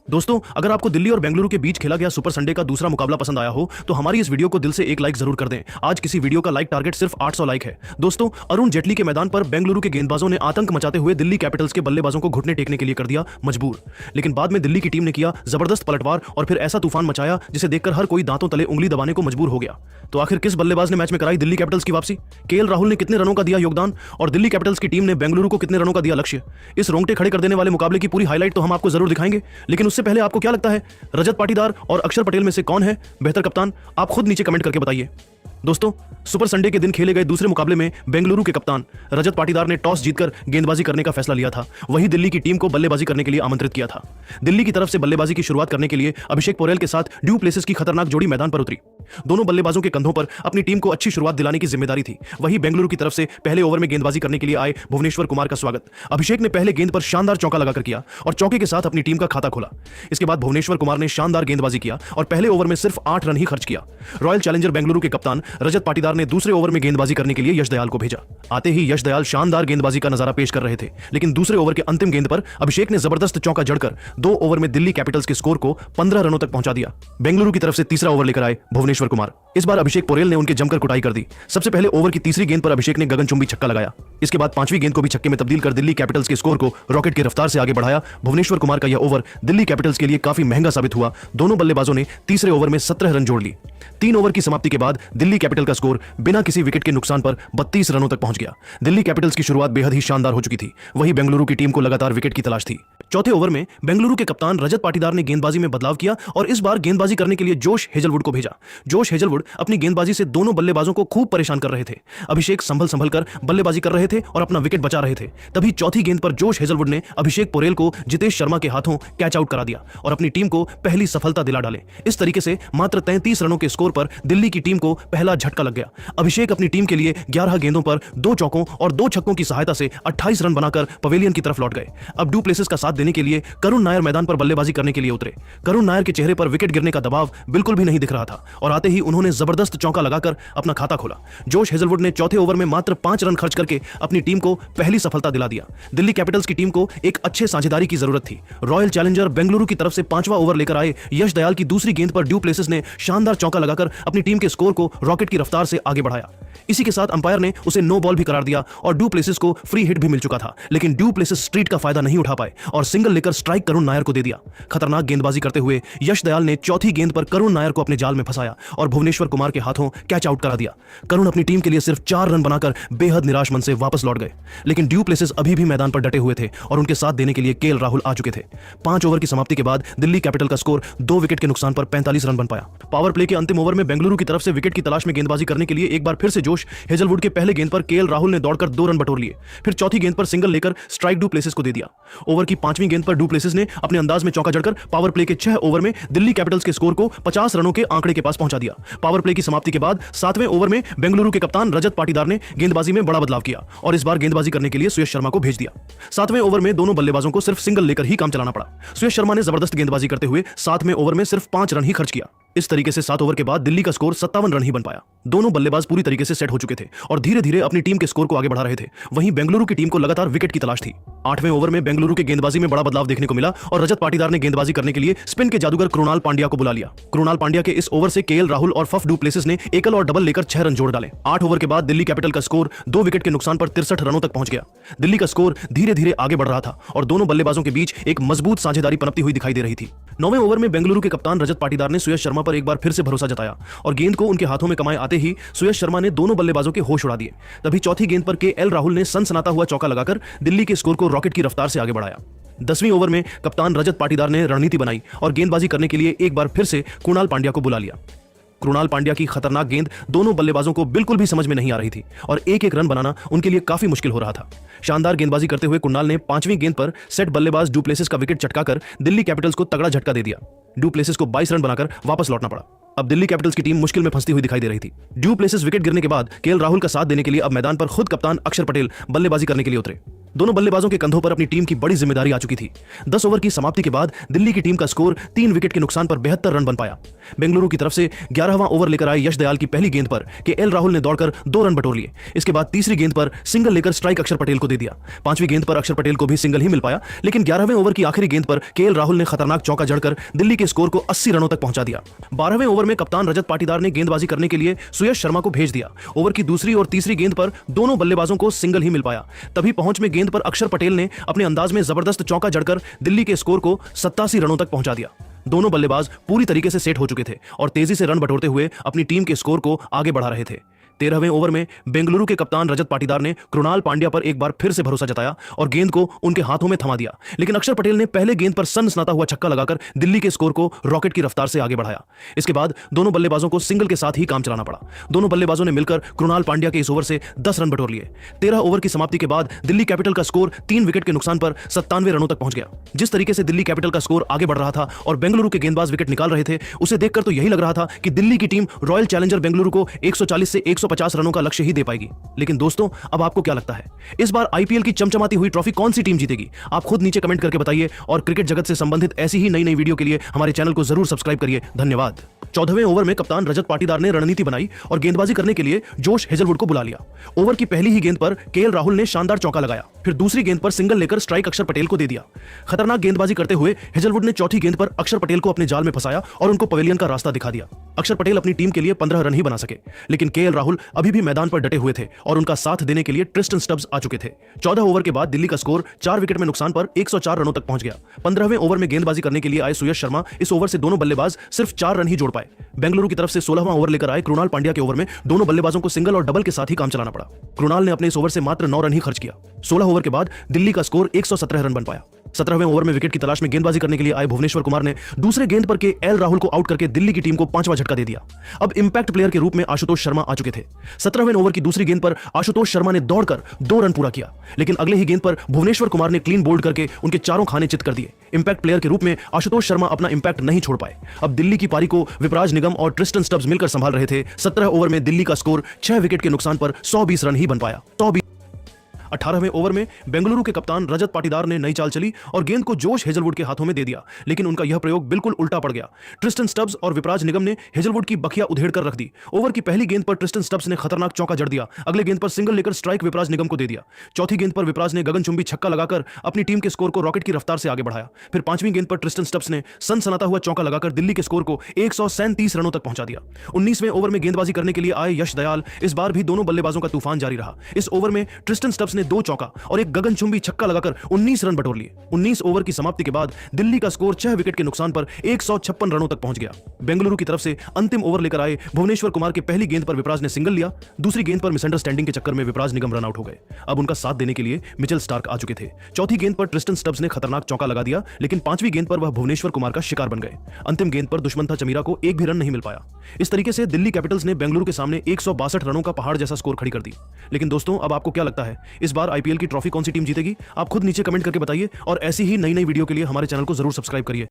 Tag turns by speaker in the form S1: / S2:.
S1: दोस्तों, अगर आपको दिल्ली और बेंगलुरु के बीच खेला गया सुपर संडे का दूसरा मुकाबला पसंद आया हो तो हमारी इस वीडियो को दिल से एक लाइक जरूर कर दें। आज किसी वीडियो का लाइक टारगेट सिर्फ 800 लाइक है। दोस्तों, अरुण जेटली के मैदान पर बेंगलुरु के गेंदबाजों ने आतंक मचाते हुए दिल्ली कैपिटल्स के बल्लेबाजों को घुटने टेकने के लिए कर दिया मजबूर। लेकिन बाद में दिल्ली की टीम ने किया जबरदस्त पलटवार और फिर ऐसा तूफान मचाया जिसे देखकर हर कोई दांतों तले उंगली दबाने को मजबूर हो गया। तो आखिर किस बल्लेबाज ने मैच में कराई दिल्ली कैपिटल्स की वापसी? केएल राहुल ने कितने रनों का दिया योगदान और दिल्ली कैपिटल्स की टीम ने बेंगलुरु को कितने रनों का दिया लक्ष्य? इस रोंगटे खड़े कर देने वाले मुकाबले की पूरी हाईलाइट तो हम आपको जरूर दिखाएंगे, लेकिन उससे पहले आपको क्या लगता है, रजत पाटीदार और अक्षर पटेल में से कौन है बेहतर कप्तान? आप खुद नीचे कमेंट करके बताइए। दोस्तों, सुपर संडे के दिन खेले गए दूसरे मुकाबले में बेंगलुरु के कप्तान रजत पाटीदार ने टॉस जीतकर गेंदबाजी करने का फैसला लिया था। वहीं दिल्ली की टीम को बल्लेबाजी करने के लिए आमंत्रित किया था। दिल्ली की तरफ से बल्लेबाजी की शुरुआत करने के लिए अभिषेक पोरेल के साथ ड्यू प्लेसिस की खतरनाक जोड़ी मैदान पर उतरी। दोनों बल्लेबाजों के कंधों पर अपनी टीम को अच्छी शुरुआत दिलाने की जिम्मेदारी थी। वहीं बेंगलुरु की तरफ से पहले ओवर में गेंदबाजी करने के लिए आए भुवनेश्वर कुमार का स्वागत अभिषेक ने पहले गेंद पर शानदार चौका लगाकर किया और चौके के साथ अपनी टीम का खाता खोला। इसके बाद भुवनेश्वर कुमार ने शानदार गेंदबाजी किया और पहले ओवर में सिर्फ 8 रन ही खर्च किया। रॉयल चैलेंजर बेंगलुरु के कप्तान रजत पाटीदार ने दूसरे ओवर में गेंदबाजी करने के लिए यश दयाल को भेजा। आते ही यश दयाल शानदार गेंदबाजी का नजारा पेश कर रहे थे, लेकिन दूसरे ओवर के अंतिम गेंद पर अभिषेक ने जबरदस्त चौका जड़कर 2 ओवर में दिल्ली कैपिटल्स के स्कोर को 15 रनों तक पहुंचा दिया। बेंगलुरु की तरफ से तीसरा ओवर लेकर आए भुवनेश्वर कुमार। इस बार अभिषेक पोरेल ने उनके जमकर कुटाई कर दी। सबसे पहले ओवर की तीसरी गेंद पर अभिषेक ने गगनचुंबी छक्का लगाया। इसके बाद 5वीं गेंद को भी छक्के में तब्दील कर दिल्ली कैपिटल्स के स्कोर को रॉकेट की रफ्तार से आगे बढ़ाया। भुवनेश्वर कुमार का यह ओवर दिल्ली कैपिटल्स के लिए काफी महंगा साबित हुआ। दोनों बल्लेबाजों ने तीसरे ओवर में 17 रन जोड़ लिए। 3 ओवर की समाप्ति के बाद दिल्ली कैपिटल का स्कोर बिना किसी विकेट के नुकसान पर 32 रनों तक पहुंच गया। दिल्ली कैपिटल्स की शुरुआत बेहद ही शानदार हो चुकी थी। वहीं बेंगलुरु की टीम को लगातार विकेट की तलाश थी। चौथे ओवर में बेंगलुरु के कप्तान रजत पाटीदार ने गेंदबाजी में बदलाव किया और इस बार गेंदबाजी करने के लिए जोश हेजलवुड को भेजा। जोश हेजलवुड अपनी गेंदबाजी से दोनों बल्लेबाजों को खूब परेशान कर रहे थे। अभिषेक संभल कर बल्लेबाजी कर रहे थे और अपना विकेट बचा रहे थे। तभी चौथी गेंद पर जोश हेजलवुड ने अभिषेक पोरेल को जितेश शर्मा के हाथों कैच आउट करा दिया और अपनी टीम को पहली सफलता दिला डाले। इस तरीके से मात्र 33 रनों के स्कोर पर दिल्ली की टीम को पहला झटका लग गया। अभिषेक अपनी टीम के लिए 11 गेंदों पर 2 चौकों और 2 छक्कों की सहायता से 28 रन बनाकर पवेलियन की तरफ लौट गए। अब डू प्लेसिस का साथ देने के लिए करुण नायर मैदान पर बल्लेबाजी करने के लिए उतरे। करुण नायर के चेहरे पर विकेट गिरने का दबाव बिल्कुल भी नहीं दिख रहा था और आते ही उन्होंने जबरदस्त चौका लगाकर अपना खाता खोला। जोश हेजलवुड ने चौथे ओवर में मात्र 5 रन खर्च करके अपनी टीम को पहली सफलता दिला दिया। दिल्ली कैपिटल्स की टीम को एक अच्छे साझेदारी की जरूरत थी। रॉयल चैलेंजर बेंगलुरु की तरफ से 5वां ओवर लेकर आए यश दयाल की दूसरी गेंद पर ड्यू प्लेसिस ने शानदार चौका लगाकर अपनी टीम के स्कोर को रॉकेट की रफ्तार से आगे बढ़ाया। इसी के साथ अंपायर ने उसे नो बॉल भी करार दिया और ड्यू प्लेसिस को फ्री हिट भी मिल चुका था, लेकिन ड्यू प्लेसिस स्ट्रीट का फायदा नहीं उठा पाए और सिंगल लेकर स्ट्राइक करुण नायर को दे दिया। खतरनाक गेंदबाजी करते हुए यश दयाल ने चौथी गेंद पर करुण नायर को अपने जाल में फंसाया और भुवनेश्वर कुमार के हाथों कैच आउट करा दिया। करुण अपनी टीम के लिए सिर्फ 4 रन बनाकर बेहद निराश मन से वापस लौट गए, लेकिन ड्यू प्लेसिस अभी भी मैदान पर डटे हुए थे और उनके साथ देने के लिए केएल राहुल आ चुके थे। 5 ओवर की समाप्ति के बाद दिल्ली कैपिटल का स्कोर 2 विकेट के नुकसान पर 45 रन बन पाया। पावर प्ले के अंतिम ओवर में बेंगलुरु की तरफ से विकेट की तलाश में गेंदबाजी करने के लिए एक बार फिर से जोश हेजलवुड के पहले गेंद पर केएल राहुल ने दौड़कर 2 रन बटोर लिए। फिर चौथी गेंद पर सिंगल लेकर स्ट्राइक डू प्लेसिस को दे दिया। ओवर की 5वीं गेंद पर डू प्लेसिस ने अपने अंदाज में चौका जड़कर पावर प्ले के 6 ओवर में दिल्ली कैपिटल्स के स्कोर को 50 रनों के आंकड़े के पास पहुंचा दिया। पावर प्ले की समाप्ति के बाद 7वें ओवर में बेंगलुरु के कप्तान रजत पाटीदार ने गेंदबाजी में बड़ा बदलाव किया और इस बार गेंदबाजी करने के लिए सुयश शर्मा को भेज दिया। 7वें ओवर में दोनों बल्लेबाजों को सिर्फ सिंगल लेकर ही काम चलाना पड़ा। सुयश शर्मा ने जबरदस्त गेंदबाजी करते हुए 7वें ओवर में सिर्फ 5 रन ही खर्च किया। इस तरीके से 7 ओवर के बाद दिल्ली का स्कोर 57 रन ही बन पाया। दोनों बल्लेबाज पूरी तरीके से सेट हो चुके थे और धीरे धीरे अपनी टीम के स्कोर को आगे बढ़ा रहे थे। वहीं बेंगलुरु की टीम को लगातार विकेट की तलाश थी। 8वें ओवर में बेंगलुरु के गेंदबाजी में बड़ा बदलाव देखने को मिला और रजत पाटीदार ने गेंदबाजी करने के लिए स्पिन के जादूगर कृणाल पांड्या को बुला लिया। कृणाल पांड्या के इस ओवर से केएल राहुल और फफ डू प्लेसिस ने एकल और डबल लेकर 6 रन जोड़ डाले। 8 ओवर के बाद दिल्ली कैपिटल का स्कोर 2 विकेट के नुकसान पर 63 रनों तक पहुंच गया। दिल्ली का स्कोर धीरे धीरे आगे बढ़ रहा था और दोनों बल्लेबाजों के बीच एक मजबूत साझेदारी पनपती हुई दिखाई दे रही थी। 9वें ओवर में बेंगलुरु के कप्तान रजत पाटीदार ने सुयश शर्मा पर एक बार फिर से भरोसा जताया और गेंद को उनके हाथों में कमाए आते ही सुयश शर्मा ने दोनों बल्लेबाजों के होश उड़ा दिए। तभी चौथी गेंद पर केएल राहुल ने सनसनाता हुआ चौका लगाकर दिल्ली के स्कोर को रॉकेट की रफ्तार से आगे बढ़ाया। 10वीं ओवर में कप्तान रजत पाटीदार ने रणनीति बनाई और गेंदबाजी करने के लिए एक बार फिर से कृणाल पांड्या को बुला लिया। कृणाल पांड्या की खतरनाक गेंद दोनों बल्लेबाजों को बिल्कुल भी समझ में नहीं आ रही थी और एक रन बनाना उनके लिए काफी मुश्किल हो रहा था। शानदार गेंदबाजी करते हुए कृणाल ने 5वीं गेंद पर सेट बल्लेबाज डू प्लेसिस का विकेट चटकाकर दिल्ली कैपिटल्स को तगड़ा झटका दे दिया। डू प्लेसिस को 22 रन बनाकर वापस लौटना पड़ा। अब दिल्ली कैपिटल्स की टीम मुश्किल में फंसती हुई दिखाई दे रही थी। ड्यू प्लेसिस विकेट गिरने के बाद केएल राहुल का साथ देने के लिए अब मैदान पर खुद कप्तान अक्षर पटेल बल्लेबाजी करने के लिए उतरे। दोनों बल्लेबाजों के कंधों पर अपनी टीम की बड़ी जिम्मेदारी आ चुकी थी। 10 ओवर की समाप्ति के बाद दिल्ली की टीम का स्कोर 3 विकेट के नुकसान पर 72 रन बन पाया। बेंगलुरु की तरफ से 11वां ओवर लेकर आए यश दयाल की पहली गेंद पर केएल राहुल ने दौड़कर 2 रन बटोर लिए। इसके बाद तीसरी गेंद पर सिंगल लेकर स्ट्राइक अक्षर पटेल को दे दिया। 5वीं गेंद पर अक्षर पटेल को भी सिंगल ही मिल पाया, लेकिन 11वें ओवर की आखिरी गेंद पर केएल राहुल ने खतरनाक चौका जड़कर दिल्ली के स्कोर को 80 रनों तक पहुंचा दिया। 12वें ओवर में कप्तान रजत पाटीदार ने गेंदबाजी करने के लिए सुयश शर्मा को भेज दिया। ओवर की दूसरी और तीसरी गेंद पर दोनों बल्लेबाजों को सिंगल ही मिल पाया। तभी पहुंच में गेंद पर अक्षर पटेल ने अपने अंदाज में जबरदस्त चौका जड़कर दिल्ली के स्कोर को 87 रनों तक पहुंचा दिया। दोनों बल्लेबाज पूरी तरीके से सेट हो चुके थे और तेजी से रन बटोरते हुए अपनी टीम के स्कोर को आगे बढ़ा रहे थे। 13वें ओवर में बेंगलुरु के कप्तान रजत पाटीदार ने कृणाल पांड्या पर एक बार फिर से भरोसा जताया और गेंद को उनके हाथों में थमा दिया, लेकिन अक्षर पटेल ने पहले गेंद पर सनसनाता हुआ छक्का लगाकर दिल्ली के स्कोर को रॉकेट की रफ्तार से आगे बढ़ाया। इसके बाद दोनों बल्लेबाजों को सिंगल के साथ ही काम चलाना पड़ा। दोनों बल्लेबाजों ने मिलकर कृणाल पांड्या के इस ओवर से 10 रन बटोर लिए। 13 ओवर की समाप्ति के बाद दिल्ली कैपिटल का स्कोर 3 विकेट के नुकसान पर 97 रनों तक पहुंच गया। जिस तरीके से दिल्ली कैपिटल का स्कोर आगे बढ़ रहा था और बेंगलुरु के गेंदबाज विकेट निकाल रहे थे, उसे देखकर तो यही लग रहा था कि दिल्ली की टीम रॉयल चैलेंजर बेंगलुरु को 140 से 150 रनों का लक्ष्य ही दे पाएगी। लेकिन दोस्तों, अब आपको क्या लगता है, इस बार आईपीएल की चमचमाती हुई ट्रॉफी कौन सी टीम जीतेगी? आप खुद नीचे कमेंट करके बताइए और क्रिकेट जगत से संबंधित ऐसी ही नई नई वीडियो के लिए हमारे चैनल को जरूर सब्सक्राइब करिए। धन्यवाद। 14वें ओवर में कप्तान रजत पाटीदार ने रणनीति बनाई और गेंदबाजी करने के लिए जोश हेजलवुड को बुला लिया। ओवर की पहली ही गेंद पर केएल राहुल ने शानदार चौका लगाया, फिर दूसरी गेंद पर सिंगल लेकर स्ट्राइक अक्षर पटेल को दे दिया। खतरनाक गेंदबाजी करते हुए हेजलवुड ने चौथी गेंद पर अक्षर पटेल को अपने जाल में फंसाया और उनको पवेलियन का रास्ता दिखा दिया। अक्षर पटेल अपनी टीम के लिए 15 रन ही बना सके, लेकिन केएल राहुल अभी भी मैदान पर डटे हुए थे और उनका साथ देने के लिए ट्रिस्टन स्टब्स आ चुके थे। 14 ओवर के बाद दिल्ली का स्कोर 4 विकेट में नुकसान पर 104 रनों तक पहुंच गया। 15वें ओवर में गेंदबाजी करने के लिए आए सुयश शर्मा इस ओवर से दोनों बल्लेबाज सिर्फ 4 रन ही जोड़ पाए। बेंगलुरु की तरफ से 16वां ओवर लेकर आए कृणाल पांड्या के ओवर में दोनों बल्लेबाजों को सिंगल और डबल के साथ ही काम चलाना पड़ा। कृणाल ने अपने इस ओवर से मात्र 9 रन ही खर्च किया। 16 ओवर के बाद दिल्ली का स्कोर 117 रन बन पाया। 17वें ओवर में विकेट की तलाश में गेंदबाजी करने के लिए आए भुवनेश्वर कुमार ने दूसरे गेंद पर केएल राहुल को आउट करके दिल्ली की टीम को 5वां झटका दे दिया। अब इंपैक्ट प्लेयर के रूप में आशुतोष शर्मा आ चुके थे। 17वें ओवर की दूसरी गेंद पर आशुतोष शर्मा ने दौड़कर 2 रन पूरा किया, लेकिन अगले ही गेंद पर भुवनेश्वर कुमार ने क्लीन बोल्ड करके उनके चारों खाने चित कर दिए। इंपैक्ट प्लेयर के रूप में आशुतोष शर्मा अपना इंपैक्ट नहीं छोड़ पाए। अब दिल्ली की पारी को विपराज निगम और ट्रिस्टन स्टब्स मिलकर संभाल रहे थे। 17 ओवर में दिल्ली का स्कोर 6 विकेट के नुकसान पर 120 रन ही बन पाया। 18वें ओवर में बेंगलुरु के कप्तान रजत पाटीदार ने नई चाल चली और गेंद को जोश हेजलवुड के हाथों में दे दिया, लेकिन उनका यह प्रयोग बिल्कुल उल्टा पड़ गया। ट्रिस्टन स्टब्स और विपराज निगम ने हेजलवुड की बखिया उधेड़ कर रख दी। ओवर की पहली गेंद पर ट्रिस्टन स्टब्स ने खतरनाक चौका जड़ दिया। अगले गेंद पर सिंगल लेकर स्ट्राइक विपराज निगम को दे दिया। चौथी गेंद पर विपराज ने गगनचुंबी छक्का लगाकर अपनी टीम के स्कोर को रॉकेट की रफ्तार से आगे बढ़ाया। फिर 5वीं गेंद पर ट्रिस्टन स्टब्स ने सनसनाता हुआ चौका लगाकर दिल्ली के स्कोर को 137 रनों तक पहुंचा दिया। 19वें ओवर में गेंदबाजी करने के लिए आए यश दयाल इस बार भी दोनों बल्लेबाजों का तूफान जारी रहा। इस ओवर में ट्रिस्टन स्टब्स ने 2 चौका और एक गगनचुंबी छक्का लगाकर 19 रन बटोर लिए। 19 ओवर की समाप्ति के बाद दिल्ली का स्कोर 6 विकेट के नुकसान पर 156 रनों तक पहुंच गया। बेंगलुरु की तरफ से अंतिम ओवर लेकर आए भुवनेश्वर कुमार के पहली गेंद पर विपराज ने सिंगल लिया। दूसरी गेंद पर मिसअंडरस्टैंडिंग के चक्कर में विपराज निगम रन आउट हो गए। अब उनका साथ देने के लिए मिचेल स्टार्क आ चुके थे। चौथी गेंद पर ट्रिस्टन स्टब्स ने खतरनाक चौका लगा दिया, लेकिन 5वीं गेंद पर वह भुवनेश्वर कुमार का शिकार बन गए। अंतिम गेंद पर दुश्मन था चमीरा को एक भी रन नहीं मिल पाया। इस तरीके से दिल्ली कैपिटल्स ने बेंगलुरु के सामने 162 रनों का पहाड़ जैसा स्कोर खड़ी कर दी। लेकिन दोस्तों, अब आपको क्या लगता है, इस बार आईपीएल की ट्रॉफी कौन सी टीम जीतेगी? आप खुद नीचे कमेंट करके बताइए और ऐसी ही नई नई वीडियो के लिए हमारे चैनल को जरूर सब्सक्राइब करिए।